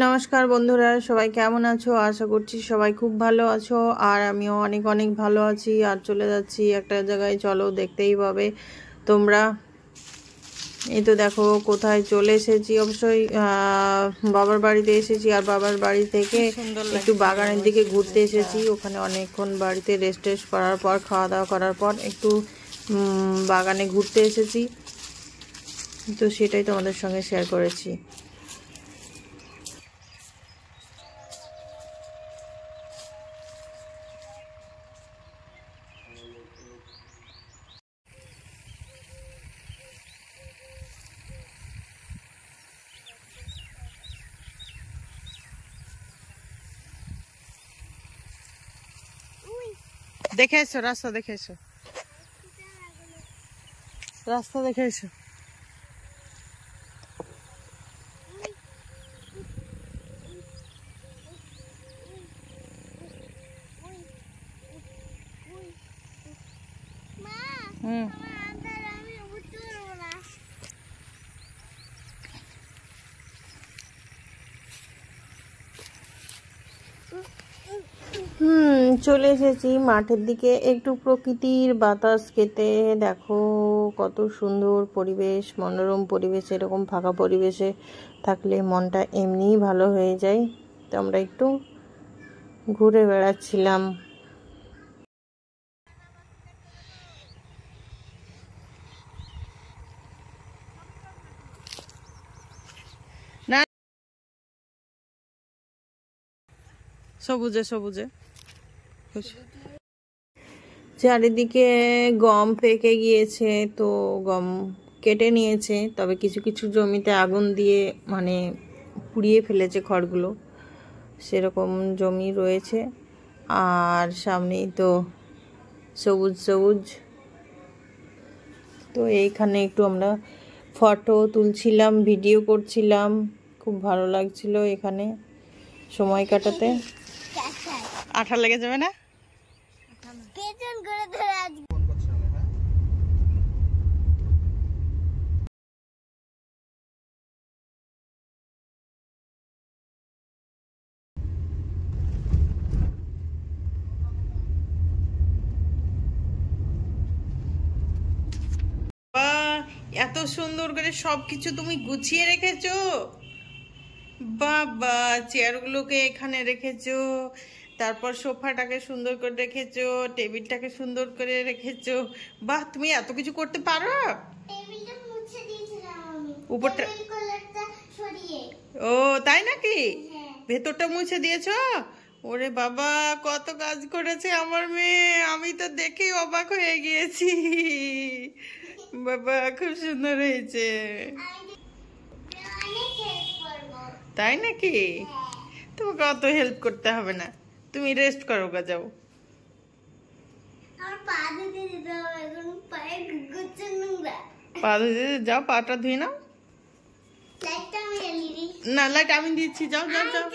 নমস্কার বন্ধুরা, সবাই কেমন আছো? আশা করছি সবাই খুব ভালো আছো। আর আমিও অনেক অনেক ভালো আছি। আর চলে যাচ্ছি একটা জায়গায়, চলো দেখতেই পাবে তোমরা। এই তো দেখো কোথায় চলে এসেছি। অবশ্যই বাবার বাড়িতে এসেছি। আর বাবার বাড়ি থেকে একটু বাগানের দিকে ঘুরতে এসেছি। ওখানে অনেকক্ষণ বাড়িতে রেস্ট করার পর, খাওয়া দাওয়া করার পর একটু বাগানে ঘুরতে এসেছি। তো সেটাই তোমাদের সঙ্গে শেয়ার করেছি। দেখে এসো, রাস্তা দেখে এসো, রাস্তা দেখে এসো। চলে এসেছি মাঠের দিকে একটু প্রকৃতির বাতাস খেতে। দেখো কত সুন্দর পরিবেশ, মনোরম পরিবেশ। এরকম ফাঁকা পরিবেশে থাকলে মনটা এমনিই ভালো হয়ে যায়। তো আমরা একটু ঘুরে বেড়াচ্ছিলাম। না, সবুজে সবুজে চারিদিকে গম পেকে গিয়েছে, তো গম কেটে নিয়েছে। তবে কিছু কিছু জমিতে আগুন দিয়ে পুড়িয়ে ফেলেছে খড়গুলো, সেরকম জমি রয়েছে। আর সামনেই তো সবুজ সবুজ। তো এইখানে একটু আমরা ফটো তুলছিলাম, ভিডিও করছিলাম। খুব ভালো লাগছিল এখানে সময় কাটাতে। আঠা লেগে যাবে না? এত সুন্দর করে সবকিছু তুমি গুছিয়ে রেখেছো। বাবা, চেয়ারগুলোকে এখানে রেখেছো, তারপর সোফাটাকে সুন্দর করে রেখেছো, টেবিলটাকে সুন্দর করে রেখেছো। বাহ, তুমি এত কিছু করতে পারো। উপরটা ও তাই নাকি? ভেতরটা মুছে দিয়েছো? ওরে বাবা, কত কাজ করেছে আমার মেয়ে। আমি তো দেখেই অবাক হয়ে গিয়েছি। বাবা, খুব সুন্দর হয়েছে। তাই নাকি? তোমাকে অত হেল্প করতে হবে না, তুমি রেস্ট করো গা, যাও। পা ধুয়ে যাও, পাটা ধুয়ে নাও। না, লাইট আমি দিচ্ছি, যাও যাও যাও।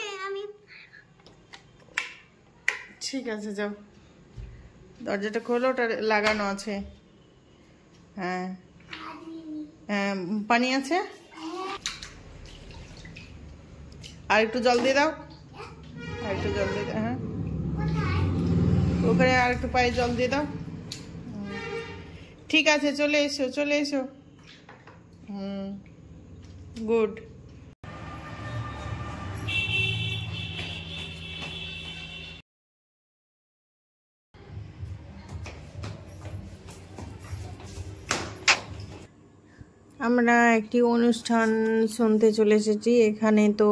ঠিক আছে, যাও। দরজাটা খোলো, ওটা লাগানো আছে। হ্যাঁ হ্যাঁ, পানি আছে। আর একটু জল দিয়ে দাও, আর একটু জল দিয়ে দাও। হ্যাঁ, ওখানে আর একটু পায়ে জল দিয়ে দাও। ঠিক আছে, চলে এসো চলে এসো। গুড। আমরা একটি অনুষ্ঠান শুনতে চলে এসেছি। এখানে তো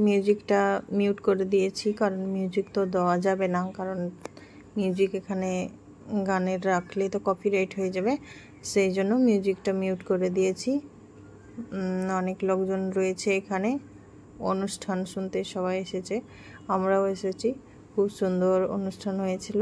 মিউজিকটা মিউট করে দিয়েছি, কারণ মিউজিক তো দেওয়া যাবে না, কারণ মিউজিক এখানে গানের রাখলে তো কপিরাইট হয়ে যাবে। সেই জন্য মিউজিকটা মিউট করে দিয়েছি। অনেক লোকজন রয়েছে এখানে, অনুষ্ঠান শুনতে সবাই এসেছে, আমরাও এসেছি। খুব সুন্দর অনুষ্ঠান হয়েছিল।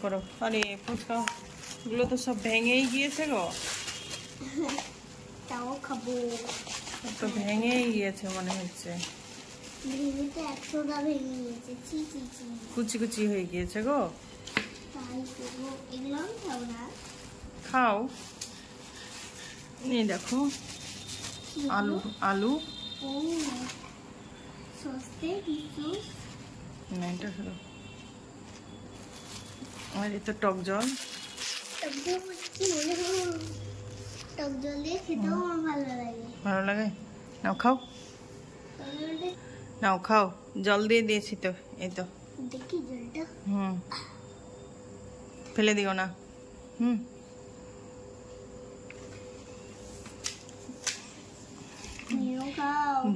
করো। আরে ফুচকা গুলো তো সব ভেঙেই গিয়েছে গো। তাও খাবো। তো ভেঙেই গিয়েছে মনে হচ্ছে। ভেঙেতে 100টা ভেঙে গিয়েছে। চি চি চি। কুচি কুচি হয়ে গিয়েছে গো। তাই করবো। এগুলো খাও না। খাও। এই দেখো আলু আলু। ও সস্তে কিছু। না এটা হলো আর এই তো টক জল। টক জল কি মনে হলো? টক জল দিয়ে খেতেও আমার ভালো লাগে। ভালো লাগে? নাও খাও, নাও খাও। জল দিয়ে দিয়েছি তো, এই তো। দেখি জলটা। ফেলে দিও না।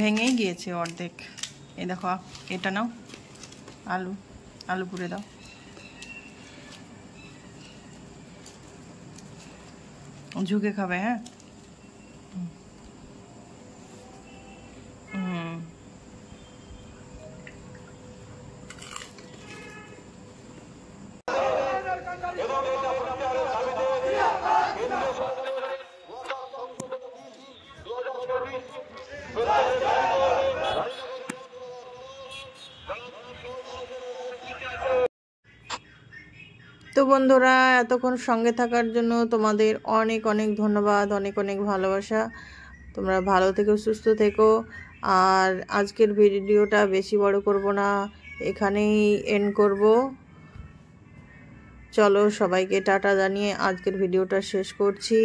ভেঙেই গিয়েছে অর্ধেক। এই দেখো এটা নাও, আলু আলু পুড়ে দাও। ঝুঁকে খাবে? হ্যাঁ। তো বন্ধুরা, এতক্ষণ সঙ্গে থাকার জন্য তোমাদের অনেক অনেক ধন্যবাদ, অনেক অনেক ভালোবাসা। তোমরা ভালো থেকো, সুস্থ থেকো। আর আজকের ভিডিওটা বেশি বড় করব না, এখানেই এন্ড করব। চলো সবাইকে টাটা জানিয়ে আজকের ভিডিওটা শেষ করছি।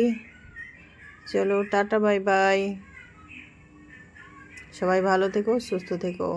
চলো টাটা, বাই বাই। সবাই ভালো থেকো, সুস্থ থেকো।